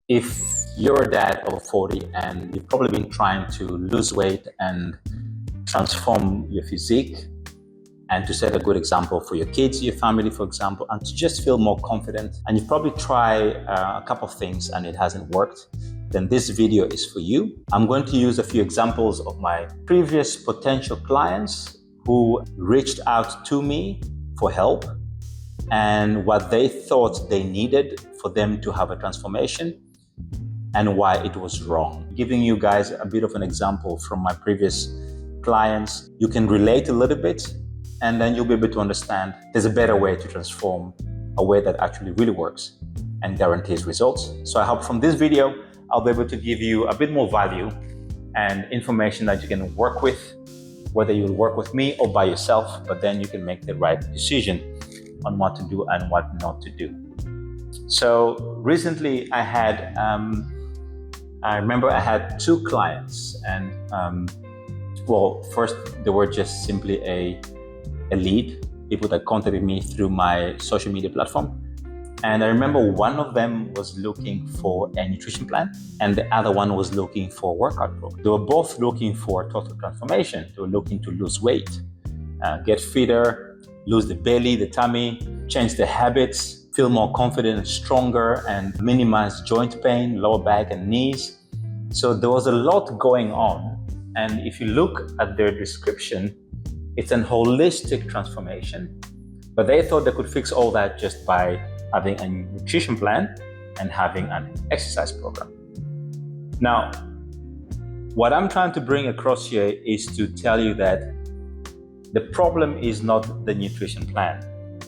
If you're a dad of 40 and you've probably been trying to lose weight and transform your physique and to set a good example for your kids, your family, for example, and to just feel more confident, and you've probably tried a couple of things and it hasn't worked, then this video is for you. I'm going to use a few examples of my previous potential clients who reached out to me for help and what they thought they needed for them to have a transformation and why it was wrong. Giving you guys a bit of an example from my previous clients, you can relate a little bit and then you'll be able to understand there's a better way to transform, a way that actually really works and guarantees results. So I hope from this video, I'll be able to give you a bit more value and information that you can work with, whether you'll work with me or by yourself, but then you can make the right decision on what to do and what not to do. So recently I remember I had two clients and first they were just simply a lead, people that contacted me through my social media platform. And I remember one of them was looking for a nutrition plan and the other one was looking for a workout program. They were both looking for a total transformation. They were looking to lose weight, get fitter, lose the belly, the tummy, change the habits, feel more confident and stronger, and minimize joint pain, lower back and knees. So there was a lot going on. And if you look at their description, it's an holistic transformation, but they thought they could fix all that just by having a nutrition plan and having an exercise program. Now, what I'm trying to bring across here is to tell you that the problem is not the nutrition plan.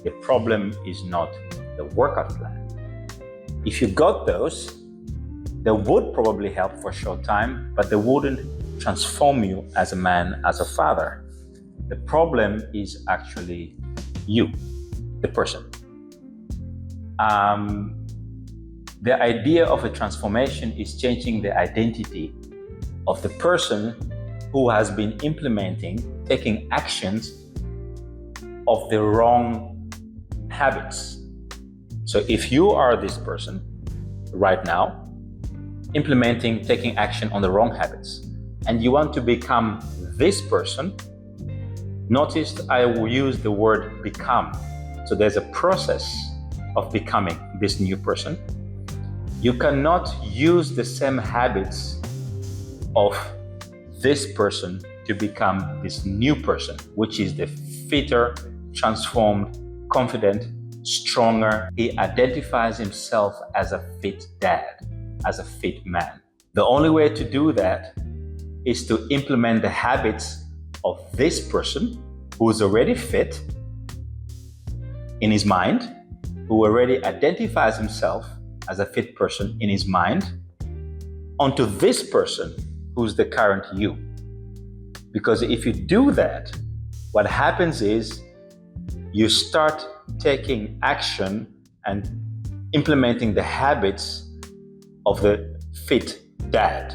The problem is not the workout plan. If you got those, they would probably help for a short time, but they wouldn't transform you as a man, as a father. The problem is actually you, the person. The idea of a transformation is changing the identity of the person who has been implementing, taking actions of the wrong habits. So if you are this person right now, implementing, taking action on the wrong habits, and you want to become this person, notice I will use the word become. So there's a process of becoming this new person. You cannot use the same habits of this person to become this new person, which is the fitter, transformed, confident, stronger. He identifies himself as a fit dad, as a fit man. The only way to do that is to implement the habits of this person who is already fit in his mind, who already identifies himself as a fit person in his mind, onto this person who's the current you. Because if you do that, what happens is you start taking action and implementing the habits of the fit dad.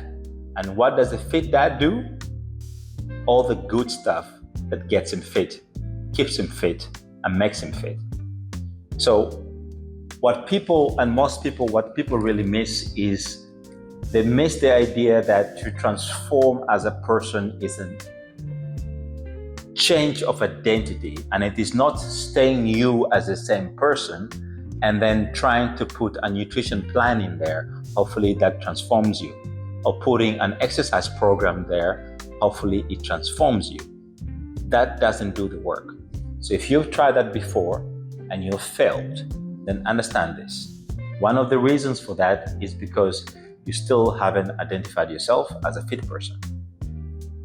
And what does the fit dad do? All the good stuff that gets him fit, keeps him fit, and makes him fit. So what people really miss is they miss the idea that to transform as a person is a change of identity, and it is not staying you as the same person and then trying to put a nutrition plan in there, hopefully that transforms you, or putting an exercise program there, hopefully it transforms you. That doesn't do the work. So if you've tried that before and you've failed, then understand this. One of the reasons for that is because you still haven't identified yourself as a fit person.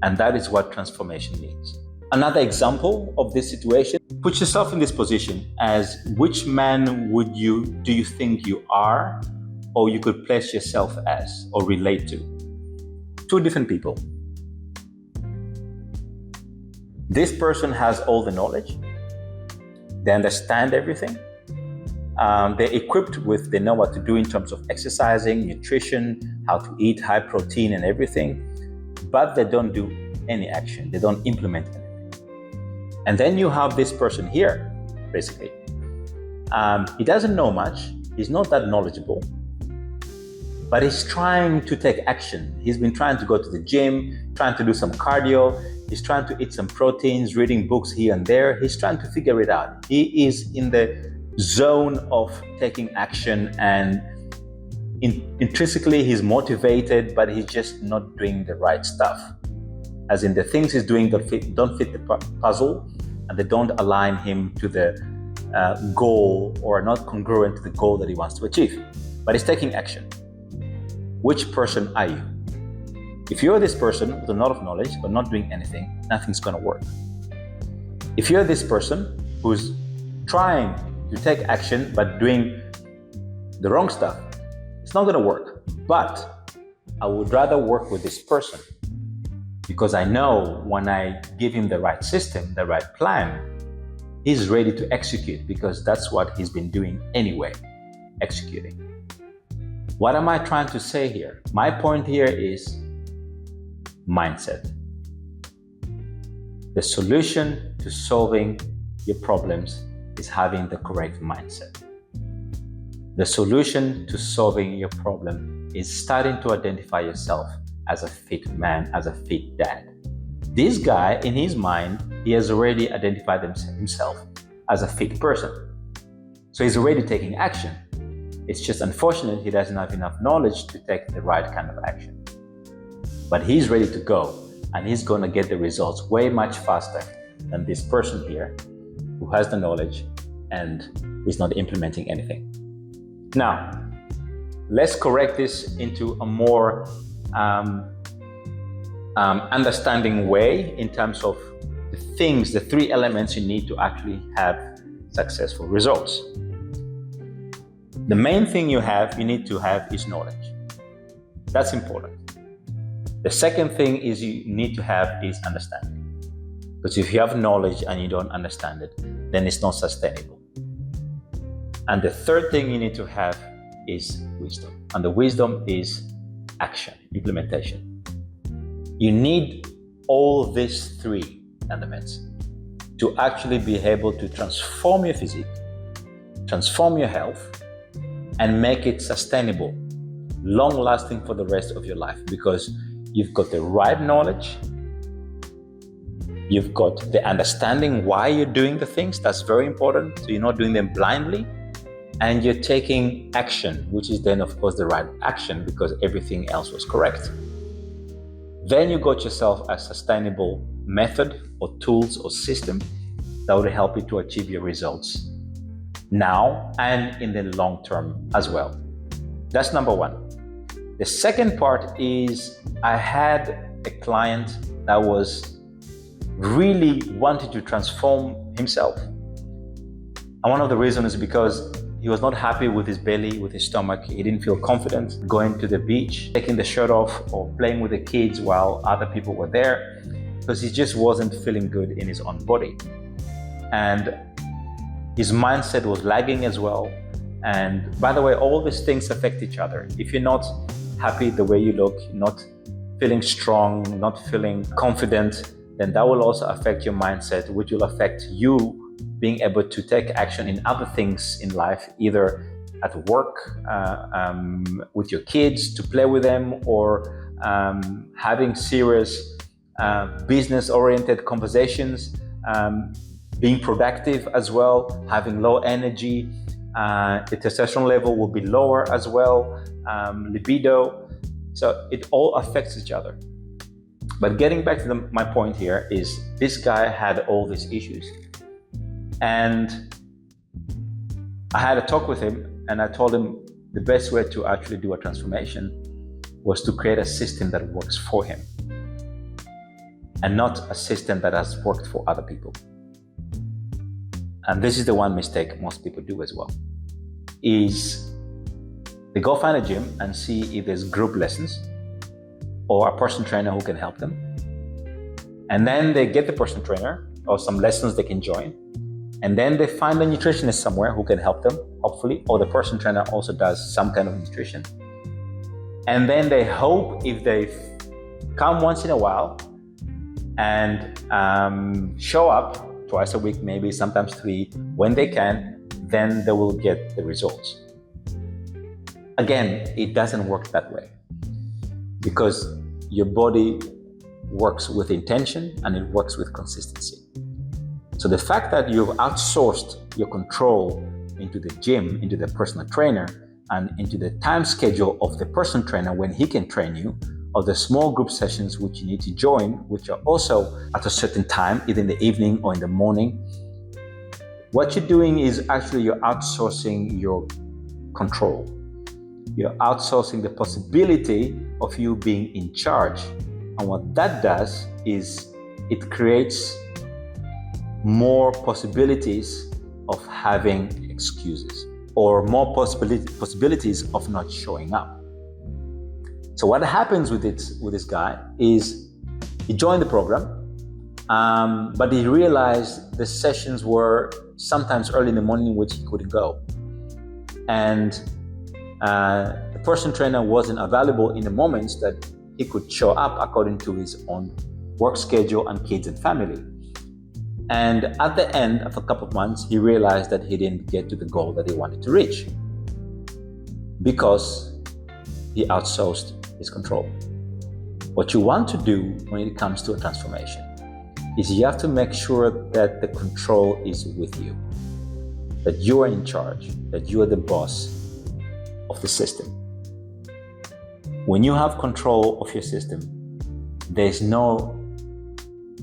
And that is what transformation means. Another example of this situation, put yourself in this position as which man do you think you are, or you could place yourself as or relate to? Two different people. This person has all the knowledge. They understand everything. They're equipped with, they know what to do in terms of exercising, nutrition, how to eat, high protein and everything, but they don't do any action. They don't implement anything. And then you have this person here, basically. He doesn't know much. He's not that knowledgeable. but he's trying to take action. He's been trying to go to the gym, trying to do some cardio. He's trying to eat some proteins, reading books here and there. He's trying to figure it out. He is in the zone of taking action, and intrinsically he's motivated, but he's just not doing the right stuff. As in, the things he's doing don't fit the puzzle, and they don't align him to the goal, or are not congruent to the goal that he wants to achieve. But he's taking action. Which person are you? If you're this person with a lot of knowledge but not doing anything, nothing's going to work. If you're this person who's trying to take action but doing the wrong stuff, it's not going to work. But I would rather work with this person, because I know when I give him the right system, the right plan, he's ready to execute, because that's what he's been doing anyway, executing. What am I trying to say here? My point here is mindset. The solution to solving your problems is having the correct mindset. The solution to solving your problem is starting to identify yourself as a fit man, as a fit dad. This guy, in his mind, he has already identified himself as a fit person. So he's already taking action. It's just unfortunate he doesn't have enough knowledge to take the right kind of action. But he's ready to go, and he's going to get the results way much faster than this person here who has the knowledge and is not implementing anything. Now, let's correct this into a more understanding way in terms of the three elements you need to actually have successful results. The main thing you need to have is knowledge. That's important. The second thing is you need to have is understanding. Because if you have knowledge and you don't understand it, then it's not sustainable. And the third thing you need to have is wisdom. And the wisdom is action, implementation. You need all these three elements to actually be able to transform your physique, transform your health, and make it sustainable, long-lasting for the rest of your life, because you've got the right knowledge, you've got the understanding why you're doing the things. That's very important. So you're not doing them blindly, and you're taking action, which is then, of course, the right action, because everything else was correct. Then you got yourself a sustainable method or tools or system that will help you to achieve your results now and in the long term as well. That's number one. The second part is, I had a client that was really wanting to transform himself. And one of the reasons is because he was not happy with his belly, with his stomach. He didn't feel confident going to the beach, taking the shirt off, or playing with the kids while other people were there, because he just wasn't feeling good in his own body. And his mindset was lagging as well. And by the way, all these things affect each other. If you're not happy the way you look, not feeling strong, not feeling confident, then that will also affect your mindset, which will affect you being able to take action in other things in life, either at work, with your kids, to play with them, or having serious business-oriented conversations, being productive as well, having low energy, the testosterone level will be lower as well, libido. So it all affects each other. But getting back to my point here is, this guy had all these issues. And I had a talk with him, and I told him the best way to actually do a transformation was to create a system that works for him, and not a system that has worked for other people. And this is the one mistake most people do as well, is they go find a gym and see if there's group lessons or a personal trainer who can help them. And then they get the personal trainer or some lessons they can join. And then they find a nutritionist somewhere who can help them, hopefully, or the personal trainer also does some kind of nutrition. And then they hope if they come once in a while and show up twice a week, maybe sometimes 3, when they can, then they will get the results. Again, it doesn't work that way because your body works with intention and it works with consistency. So the fact that you've outsourced your control into the gym, into the personal trainer, and into the time schedule of the personal trainer when he can train you, or the small group sessions which you need to join, which are also at a certain time, either in the evening or in the morning. What you're doing is actually you're outsourcing your control. You're outsourcing the possibility of you being in charge. And what that does is it creates more possibilities of having excuses or more possibilities of not showing up. So what happens with this guy is he joined the program, but he realized the sessions were sometimes early in the morning in which he couldn't go. And the personal trainer wasn't available in the moments that he could show up according to his own work schedule and kids and family. And at the end of a couple of months, he realized that he didn't get to the goal that he wanted to reach because he outsourced his control. What you want to do when it comes to a transformation is you have to make sure that the control is with you, that you are in charge, that you are the boss of the system. When you have control of your system, there's no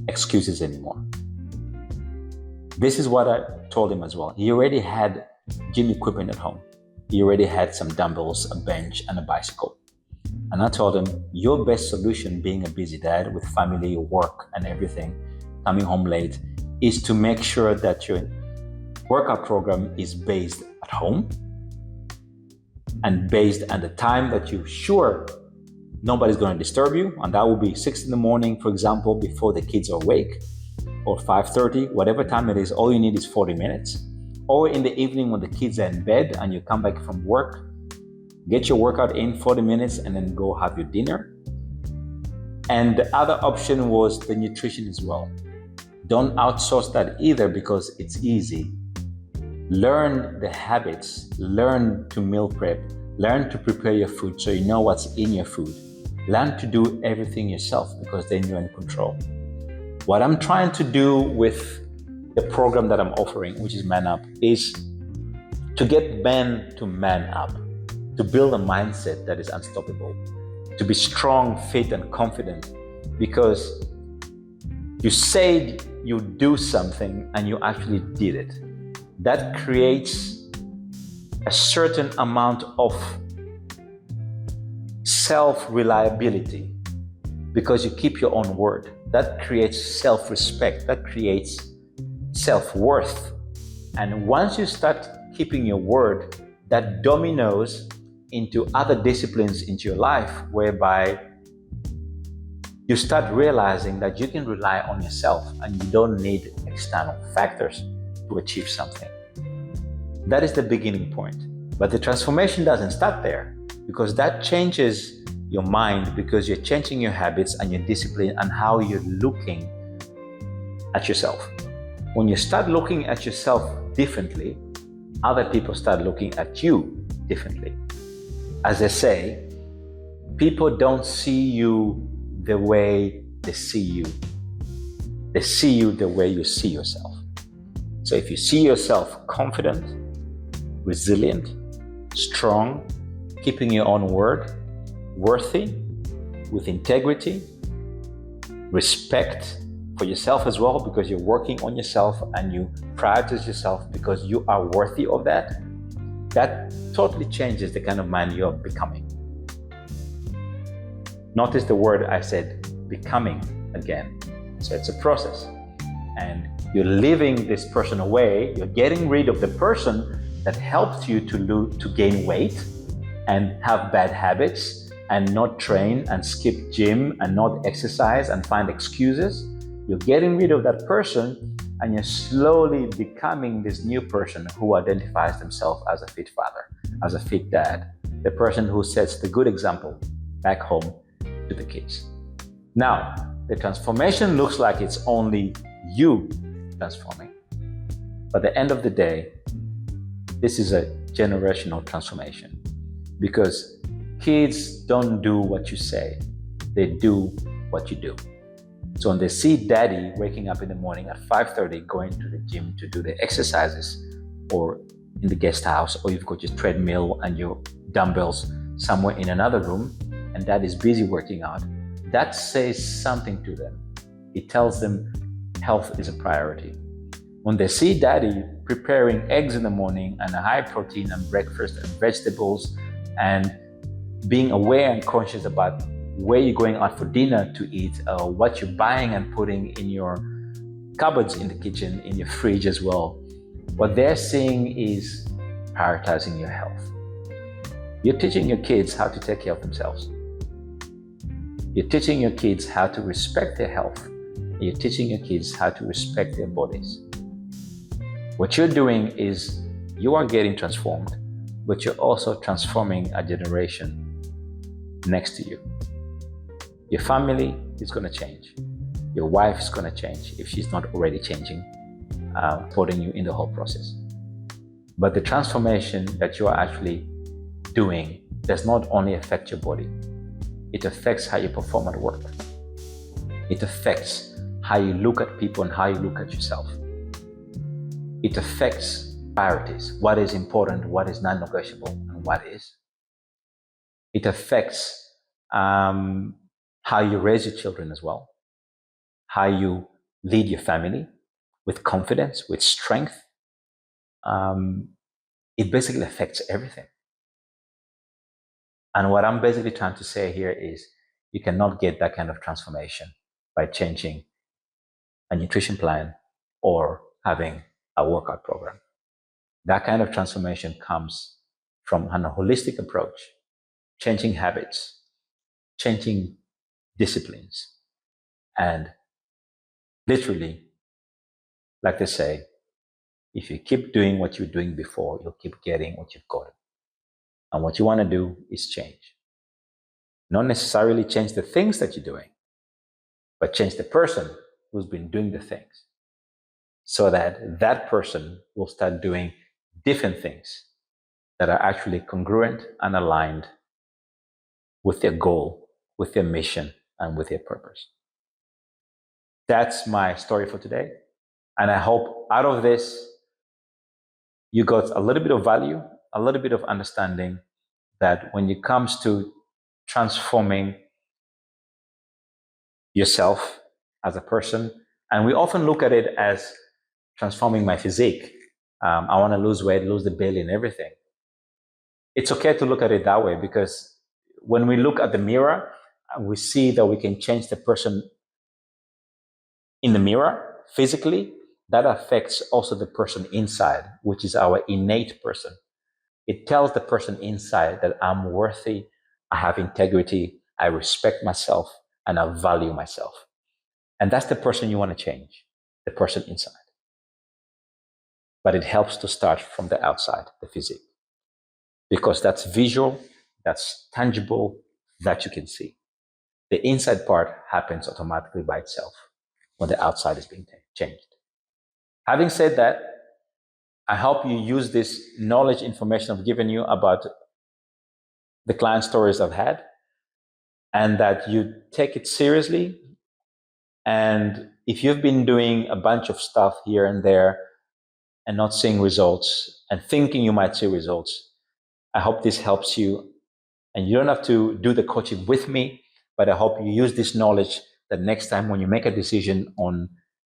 excuses anymore. This is what I told him as well. He already had gym equipment at home. He already had some dumbbells, a bench, and a bicycle. And I told him, your best solution, being a busy dad with family, work, and everything, coming home late, is to make sure that your workout program is based at home and based at the time that you're sure nobody's going to disturb you. And that will be 6 in the morning, for example, before the kids are awake, or 5:30, whatever time it is. All you need is 40 minutes. Or in the evening when the kids are in bed and you come back from work, get your workout in 40 minutes and then go have your dinner. And the other option was the nutrition as well. Don't outsource that either because it's easy. Learn the habits, learn to meal prep, learn to prepare your food so you know what's in your food. Learn to do everything yourself because then you're in control. What I'm trying to do with the program that I'm offering, which is Man Up, is to get men to man up, to build a mindset that is unstoppable, to be strong, fit, and confident, because you said you do something and you actually did it. That creates a certain amount of self-reliability because you keep your own word. That creates self-respect, that creates self-worth. And once you start keeping your word, that dominoes into other disciplines into your life, whereby you start realizing that you can rely on yourself and you don't need external factors to achieve something. That is the beginning point. But the transformation doesn't start there, because that changes your mind, because you're changing your habits and your discipline and how you're looking at yourself. When you start looking at yourself differently, other people start looking at you differently. As I say, people don't see you the way they see you. They see you the way you see yourself. So if you see yourself confident, resilient, strong, keeping your own word, worthy, with integrity, respect for yourself as well, because you're working on yourself and you prioritize yourself because you are worthy of that, that totally changes the kind of man you're becoming. Notice the word I said, becoming, again. So it's a process. And you're leaving this person away, you're getting rid of the person that helped you to gain weight and have bad habits and not train and skip gym and not exercise and find excuses. You're getting rid of that person and you're slowly becoming this new person who identifies themselves as a fit father, as a fit dad, the person who sets the good example back home to the kids. Now, the transformation looks like it's only you transforming. But at the end of the day, this is a generational transformation. because kids don't do what you say, they do what you do. So when they see daddy waking up in the morning at 5:30, going to the gym to do the exercises, or in the guest house, or you've got your treadmill and your dumbbells somewhere in another room, and dad is busy working out, that says something to them. It tells them health is a priority. When they see daddy preparing eggs in the morning and a high protein and breakfast and vegetables, and being aware and conscious about where you're going out for dinner to eat, what you're buying and putting in your cupboards in the kitchen, in your fridge as well, what they're seeing is prioritizing your health. You're teaching your kids how to take care of themselves. You're teaching your kids how to respect their health. You're teaching your kids how to respect their bodies. What you're doing is you are getting transformed, but you're also transforming a generation next to you. Your family is going to change. Your wife is going to change if she's not already changing, supporting you in the whole process. But the transformation that you are actually doing does not only affect your body, it affects how you perform at work. It affects how you look at people and how you look at yourself. It affects priorities, what is important, what is non-negotiable, and what is. It affects how you raise your children as well, how you lead your family with confidence, with strength. It basically affects everything. And what I'm basically trying to say here is you cannot get that kind of transformation by changing a nutrition plan or having a workout program. That kind of transformation comes from a holistic approach, changing habits, changing disciplines, and literally, like they say, if you keep doing what you're doing before, you'll keep getting what you've got. And what you want to do is change. Not necessarily change the things that you're doing, but change the person who's been doing the things, so that that person will start doing different things that are actually congruent and aligned with their goal, with their mission, and with their purpose. That's my story for today. And I hope out of this, you got a little bit of value, a little bit of understanding that when it comes to transforming yourself as a person, and we often look at it as transforming my physique. I want to lose weight, lose the belly and everything. It's okay to look at it that way, because when we look at the mirror, we see that we can change the person in the mirror physically. That affects also the person inside, which is our innate person. It tells the person inside that I'm worthy, I have integrity, I respect myself, and I value myself. And that's the person you want to change, the person inside. But it helps to start from the outside, the physique, because that's visual, that's tangible, that you can see. The inside part happens automatically by itself when the outside is being changed. Having said that, I hope you use this knowledge, information I've given you about the client stories I've had, and that you take it seriously. And if you've been doing a bunch of stuff here and there and not seeing results and thinking you might see results, I hope this helps you. And you don't have to do the coaching with me, but I hope you use this knowledge that next time when you make a decision on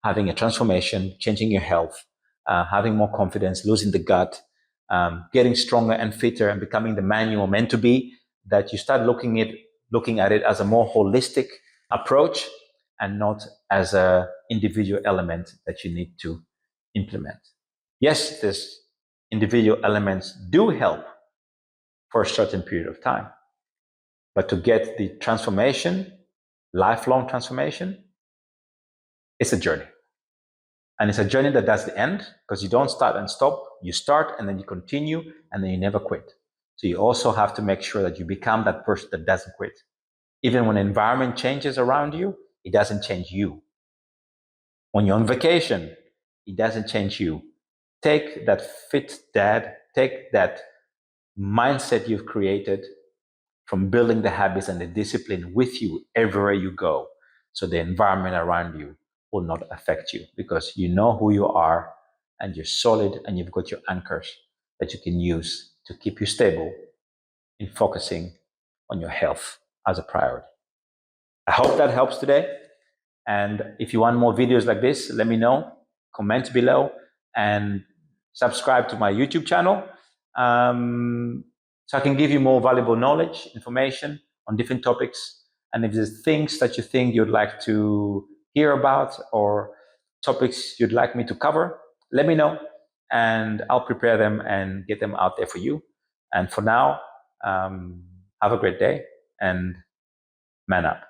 having a transformation, changing your health, having more confidence, losing the gut, getting stronger and fitter and becoming the man you are meant to be, that you start looking at it as a more holistic approach and not as an individual element that you need to implement. Yes, these individual elements do help for a certain period of time, but to get the transformation, lifelong transformation, it's a journey. And it's a journey that does the end, because you don't start and stop. You start and then you continue and then you never quit. So you also have to make sure that you become that person that doesn't quit. Even when the environment changes around you, it doesn't change you. When you're on vacation, it doesn't change you. Take that fit dad, take that mindset you've created from building the habits and the discipline with you everywhere you go. So the environment around you will not affect you because you know who you are and you're solid and you've got your anchors that you can use to keep you stable in focusing on your health as a priority. I hope that helps today. And if you want more videos like this, let me know, comment below, and subscribe to my YouTube channel so I can give you more valuable knowledge, information on different topics. And if there's things that you think you'd like to hear about or topics you'd like me to cover, let me know and I'll prepare them and get them out there for you. And for now, have a great day and man up.